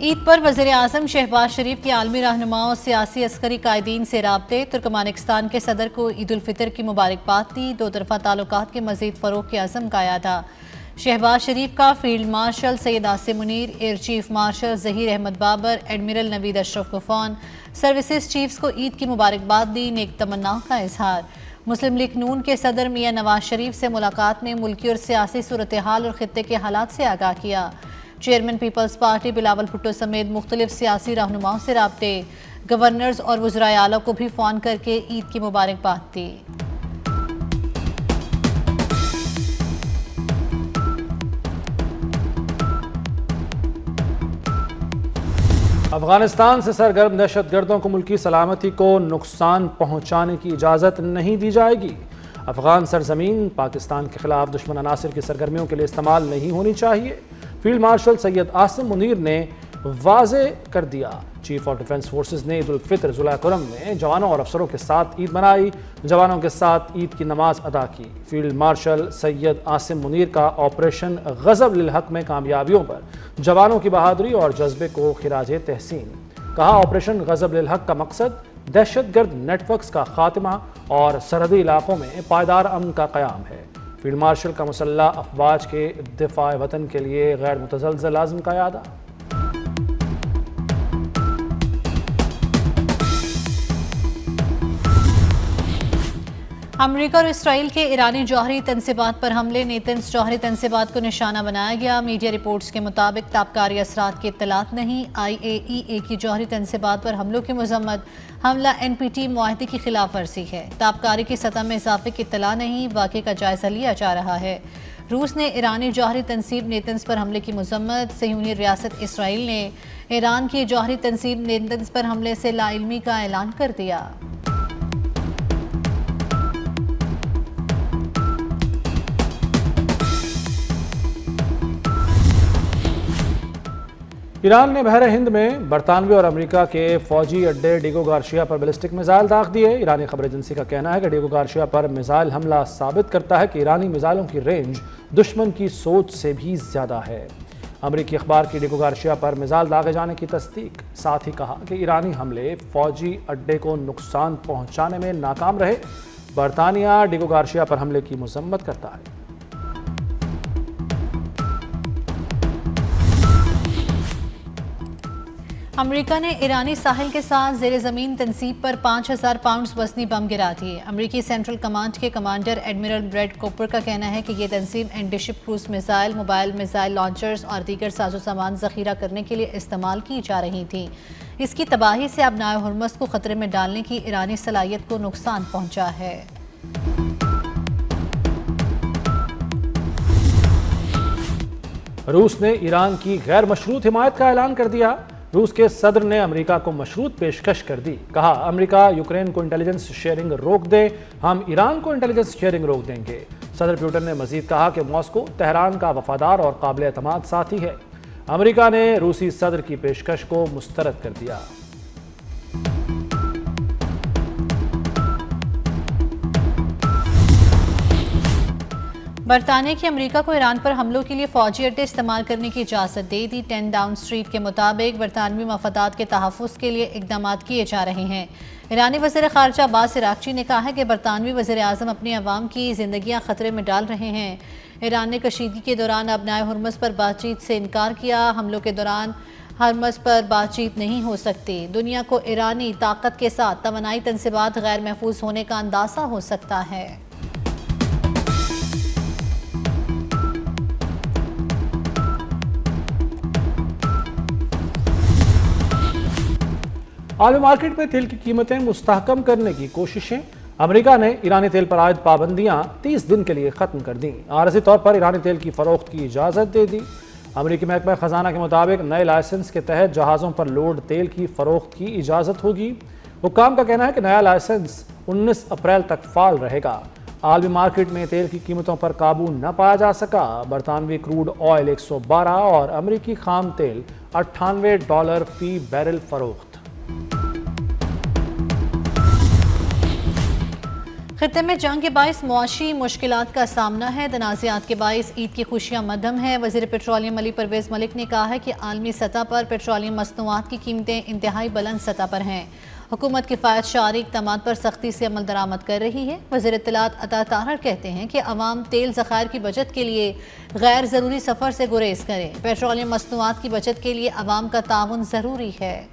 عید پر وزیر اعظم شہباز شریف کی عالمی رہنماؤں سیاسی عسکری قائدین سے رابطے۔ ترکمانستان کے صدر کو عید الفطر کی مبارکباد دی۔ دو طرفہ تعلقات کے مزید فروغ کے عزم کا اعادہ۔ شہباز شریف کا field marshal Syed Asim Munir, air chief marshal Zaheer Ahmad Babar, admiral Naveed Ashraf غفون، سروسز چیفز کو عید کی مبارکباد دی۔ نیک تمناؤں کا اظہار۔ مسلم لیگ نون کے صدر میاں نواز شریف سے ملاقات میں ملکی اور سیاسی صورتحال اور خطے کے حالات سے آگاہ کیا۔ چیئرمین پیپلز پارٹی بلاول بھٹو سمیت مختلف سیاسی رہنماؤں سے رابطے۔ گورنرز اور وزرائے اعلیٰ کو بھی فون کر کے عید کی مبارکباد دی۔ افغانستان سے سرگرم دہشت گردوں کو ملکی سلامتی کو نقصان پہنچانے کی اجازت نہیں دی جائے گی۔ افغان سرزمین پاکستان کے خلاف دشمن عناصر کی سرگرمیوں کے لیے استعمال نہیں ہونی چاہیے۔ فیلڈ مارشل سید عاصم منیر نے واضح کر دیا۔ چیف آف ڈیفنس فورسز نے عید الفطر ضلع کرم میں جوانوں اور افسروں کے ساتھ عید منائی، جوانوں کے ساتھ عید کی نماز ادا کی۔ فیلڈ مارشل سید عاصم منیر کا آپریشن غضب للحق میں کامیابیوں پر جوانوں کی بہادری اور جذبے کو خراج تحسین کہا۔ آپریشن غضب للحق کا مقصد دہشت گرد نیٹ ورکس کا خاتمہ اور سرحدی علاقوں میں پائیدار امن کا قیام ہے۔ فیلڈ مارشل کا مسلح افواج کے دفاع وطن کے لیے غیر متزلزل عزم کا اعادہ۔ امریکہ اور اسرائیل کے ایرانی جوہری تنصیبات پر حملے۔ نیتنز جوہری تنصیبات کو نشانہ بنایا گیا۔ میڈیا رپورٹس کے مطابق تابکاری اثرات کی اطلاعات نہیں۔ IAEA کی جوہری تنصیبات پر حملوں کی مذمت۔ حملہ NPT معاہدے کی خلاف ورزی ہے۔ تابکاری کی سطح میں اضافے کی اطلاع نہیں۔ واقعے کا جائزہ لیا جا رہا ہے۔ روس نے ایرانی جوہری تنصیب نیتنز پر حملے کی مذمت۔ صہیونی ریاست اسرائیل نے ایران کی جوہری تنصیب نیتنز پر حملے سے لا علمی کا اعلان کر دیا۔ ایران نے بحر ہند میں برطانوی اور امریکہ کے فوجی اڈے ڈیگو گارشیا پر بیلسٹک میزائل داغ دیے۔ ایرانی خبر ایجنسی کا کہنا ہے کہ ڈیگو گارشیا پر میزائل حملہ ثابت کرتا ہے کہ ایرانی میزائلوں کی رینج دشمن کی سوچ سے بھی زیادہ ہے۔ امریکی اخبار کی ڈیگو گارشیا پر میزائل داغے جانے کی تصدیق، ساتھ ہی کہا کہ ایرانی حملے فوجی اڈے کو نقصان پہنچانے میں ناکام رہے۔ برطانیہ ڈیگو گارشیا پر حملے کی مذمت کرتا ہے۔ امریکہ نے ایرانی ساحل کے ساتھ زیر زمین تنصیب پر 5000 پاؤنڈز وزنی بم گرا دیے۔ امریکی سینٹرل کمانڈ کے کمانڈر ایڈمرل بریڈ کوپر کا کہنا ہے کہ یہ تنصیب anti ship cruise missile, mobile missile launchers اور دیگر ساز و سامان ذخیرہ کرنے کے لیے استعمال کی جا رہی تھی۔ اس کی تباہی سے ابنائے ہرمز کو خطرے میں ڈالنے کی ایرانی صلاحیت کو نقصان پہنچا ہے۔ روس نے ایران کی غیر مشروط حمایت کا اعلان کر دیا۔ روس کے صدر نے امریکہ کو مشروط پیشکش کر دی۔ کہا امریکہ یوکرین کو انٹیلیجنس شیئرنگ روک دے، ہم ایران کو انٹیلیجنس شیئرنگ روک دیں گے۔ صدر پیوٹن نے مزید کہا کہ ماسکو تہران کا وفادار اور قابل اعتماد ساتھی ہے۔ امریکہ نے روسی صدر کی پیشکش کو مسترد کر دیا۔ برطانیہ کی امریکہ کو ایران پر حملوں کے لیے فوجی اڈے استعمال کرنے کی اجازت دے دی۔ 10 ڈاؤن اسٹریٹ کے مطابق برطانوی مفادات کے تحفظ کے لیے اقدامات کیے جا رہے ہیں۔ ایرانی وزیر خارجہ عباس عراقچی نے کہا ہے کہ برطانوی وزیر اعظم اپنی عوام کی زندگیاں خطرے میں ڈال رہے ہیں۔ ایران نے کشیدگی کے دوران ابنائے ہرمز پر بات چیت سے انکار کیا۔ حملوں کے دوران ہرمز پر بات چیت نہیں ہو سکتی۔ دنیا کو ایرانی طاقت کے ساتھ توانائی تنصیبات غیر محفوظ ہونے کا اندازہ ہو سکتا ہے۔ عالمی مارکیٹ میں تیل کی قیمتیں مستحکم کرنے کی کوششیں۔ امریکہ نے ایرانی تیل پر عائد پابندیاں 30 دن کے لیے ختم کر دیں۔ عارضی طور پر ایرانی تیل کی فروخت کی اجازت دے دی۔ امریکی محکمہ خزانہ کے مطابق نئے لائسنس کے تحت جہازوں پر لوڈ تیل کی فروخت کی اجازت ہوگی۔ حکام کا کہنا ہے کہ نیا لائسنس 19 اپریل تک فعال رہے گا۔ عالمی مارکیٹ میں تیل کی قیمتوں پر قابو نہ پایا جا سکا۔ برطانوی کروڈ آئل 112 اور امریکی خام تیل $98 فی بیرل فروخت۔ خطے میں جنگ کے باعث معاشی مشکلات کا سامنا ہے، تنازعات کے باعث عید کی خوشیاں مدھم ہیں۔ وزیر پیٹرولیم علی پرویز ملک نے کہا ہے کہ عالمی سطح پر پیٹرولیم مصنوعات کی قیمتیں انتہائی بلند سطح پر ہیں۔ حکومت کفایت شعاری اقدامات پر سختی سے عمل درآمد کر رہی ہے۔ وزیر اطلاعات عطا طاہر کہتے ہیں کہ عوام تیل ذخائر کی بچت کے لیے غیر ضروری سفر سے گریز کریں۔ پیٹرولیم مصنوعات کی بچت کے لیے عوام کا تعاون ضروری ہے۔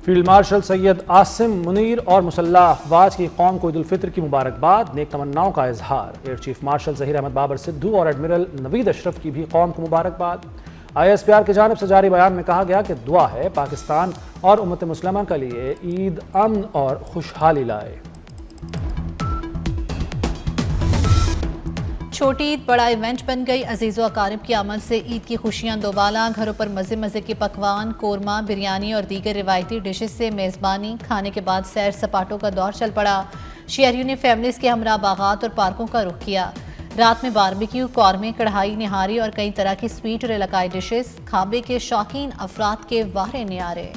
فیلڈ مارشل سید عاصم منیر اور مسلح افواج کی قوم کو عید الفطر کی مبارکباد، نیک تمناؤں کا اظہار۔ Air chief marshal Zaheer Ahmad Babar Sidhu اور ایڈمرل نوید اشرف کی بھی قوم کو مبارکباد۔ ISPR کی جانب سے جاری بیان میں کہا گیا کہ دعا ہے پاکستان اور امت مسلمہ کے لیے عید امن اور خوشحالی لائے۔ چھوٹی عید بڑا ایونٹ بن گئی، عزیز و اقارب کی آمد سے عید کی خوشیاں دوبالا۔ گھروں پر مزے مزے کے پکوان، قورمہ، بریانی اور دیگر روایتی ڈشز سے میزبانی۔ کھانے کے بعد سیر سپاٹوں کا دور چل پڑا۔ شہریوں نے فیملیز کے ہمراہ باغات اور پارکوں کا رخ کیا۔ رات میں باربیکیو، قورمے، کڑھائی نہاری اور کئی طرح کی سویٹ اور علاقائی ڈشز۔ کھابے کے شوقین افراد کے واہ نیارے۔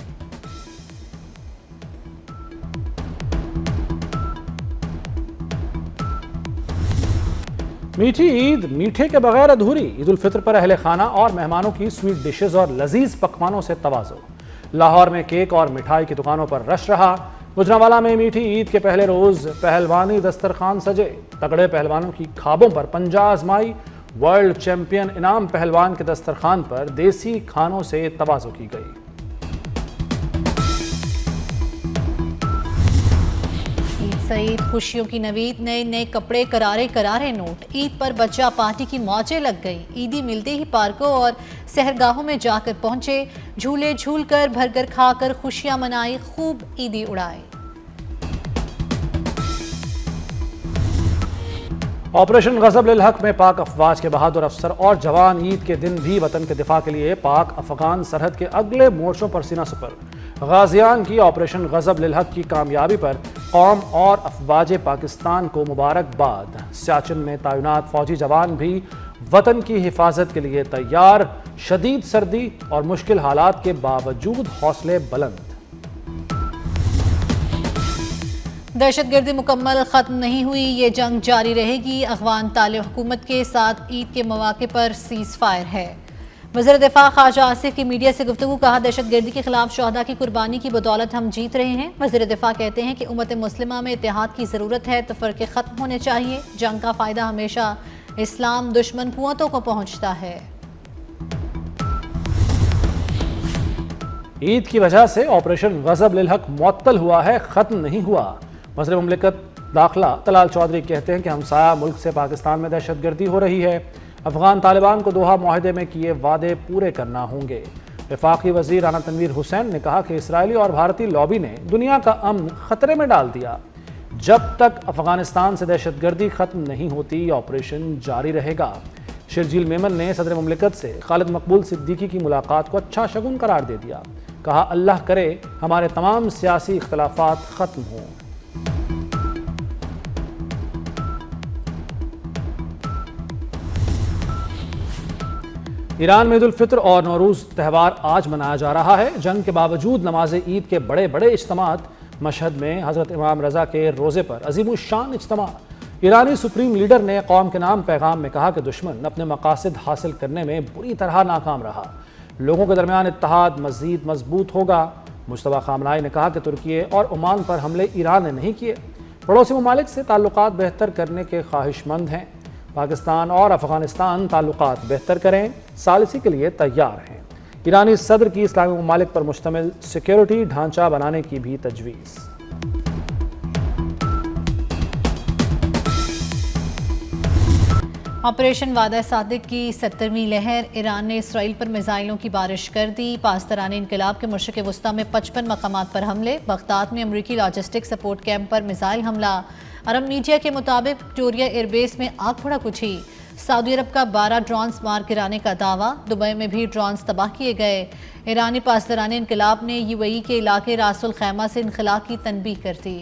میٹھی عید میٹھے کے بغیر ادھوری، عید الفطر پر اہل خانہ اور مہمانوں کی سویٹ ڈشز اور لذیذ پکوانوں سے تواضع۔ لاہور میں کیک اور مٹھائی کی دکانوں پر رش رہا۔ گجرانوالہ میں میٹھی عید کے پہلے روز پہلوانی دسترخوان سجے۔ تگڑے پہلوانوں کی کھابوں پر پنجہ آزمائی۔ ورلڈ چیمپئن انعام پہلوان کے دسترخوان پر دیسی کھانوں سے تواضع کی گئی۔ سعید خوشیوں کی نوید، نئے نئے کپڑے، کرارے کرارے نوٹ۔ عید پر بچہ پارٹی کی موجیں لگ گئی۔ عیدی ملتے ہی پارکوں اور سحرگاہوں میں جا کر پہنچے، جھولے جھول کر، بھرگر کھا کر خوشیاں منائی، خوب عیدی اڑائی۔ آپریشن غضب للحق میں پاک افواج کے بہادر افسر اور جوان عید کے دن بھی وطن کے دفاع کے لیے پاک افغان سرحد کے اگلے مورچوں پر سینہ سپر۔ غازیان کی آپریشن غضب للحق کی کامیابی پر قوم اور افواج پاکستان کو مبارکباد۔ سیاچن میں تعینات فوجی جوان بھی وطن کی حفاظت کے لیے تیار۔ شدید سردی اور مشکل حالات کے باوجود حوصلے بلند۔ دہشت گردی مکمل ختم نہیں ہوئی، یہ جنگ جاری رہے گی۔ افغان طالب حکومت کے ساتھ عید کے مواقع پر سیز فائر ہے۔ وزیر دفاع خواجہ آصف کی میڈیا سے گفتگو، کہا دہشت گردی کے خلاف شہداء کی قربانی کی بدولت ہم جیت رہے ہیں۔ وزیر دفاع کہتے ہیں کہ امت مسلمہ میں اتحاد کی ضرورت ہے، تفرقے ختم ہونے چاہیے۔ جنگ کا فائدہ ہمیشہ اسلام دشمن قوتوں کو پہنچتا ہے۔ عید کی وجہ سے آپریشن غضب للحق معطل ہوا ہے، ختم نہیں ہوا۔ وزیر مملکت داخلہ طلال چودھری کہتے ہیں کہ ہمسایہ ملک سے پاکستان میں دہشت گردی ہو رہی ہے۔ افغان طالبان کو دوحہ معاہدے میں کیے وعدے پورے کرنا ہوں گے۔ وفاقی وزیر رانا تنویر حسین نے کہا کہ اسرائیلی اور بھارتی لابی نے دنیا کا امن خطرے میں ڈال دیا۔ جب تک افغانستان سے دہشت گردی ختم نہیں ہوتی، آپریشن جاری رہے گا۔ شرجیل میمن نے صدر مملکت سے خالد مقبول صدیقی کی ملاقات کو اچھا شگن قرار دے دیا۔ کہا اللہ کرے ہمارے تمام سیاسی اختلافات ختم ہوں۔ ایران میں عید الفطر اور نوروز تہوار آج منایا جا رہا ہے۔ جنگ کے باوجود نماز عید کے بڑے بڑے اجتماعات۔ مشہد میں حضرت امام رضا کے روزے پر عظیم الشان اجتماع۔ ایرانی سپریم لیڈر نے قوم کے نام پیغام میں کہا کہ دشمن اپنے مقاصد حاصل کرنے میں بری طرح ناکام رہا۔ لوگوں کے درمیان اتحاد مزید مضبوط ہوگا۔ مجتبیٰ خامنہئی نے کہا کہ ترکیے اور عمان پر حملے ایران نے نہیں کیے۔ پڑوسی ممالک سے تعلقات بہتر کرنے کے خواہش مند ہیں۔ پاکستان اور افغانستان تعلقات بہتر کریں، ثالثی کے لیے تیار ہیں۔ ایرانی صدر کی اسلامی ممالک پر مشتمل سیکیورٹی ڈھانچہ بنانے کی بھی تجویز۔ آپریشن وعدہ صادق کی 70ویں لہر۔ ایران نے اسرائیل پر میزائلوں کی بارش کر دی۔ پاسداران انقلاب کے مشرق وسطیٰ میں 55 مقامات پر حملے۔ بغداد میں امریکی لاجسٹک سپورٹ کیمپ پر میزائل حملہ۔ عرب میڈیا کے مطابق وکٹوریہ ایئر بیس میں آگ بھڑک اٹھی۔ سعودی عرب کا 12 ڈرونز مار گرانے کا دعویٰ۔ دبئی میں بھی ڈرونز تباہ کیے گئے۔ ایرانی پاسداران انقلاب نے UAE کے علاقے راس الخیمہ سے انخلاء کی تنبیہ کر دی۔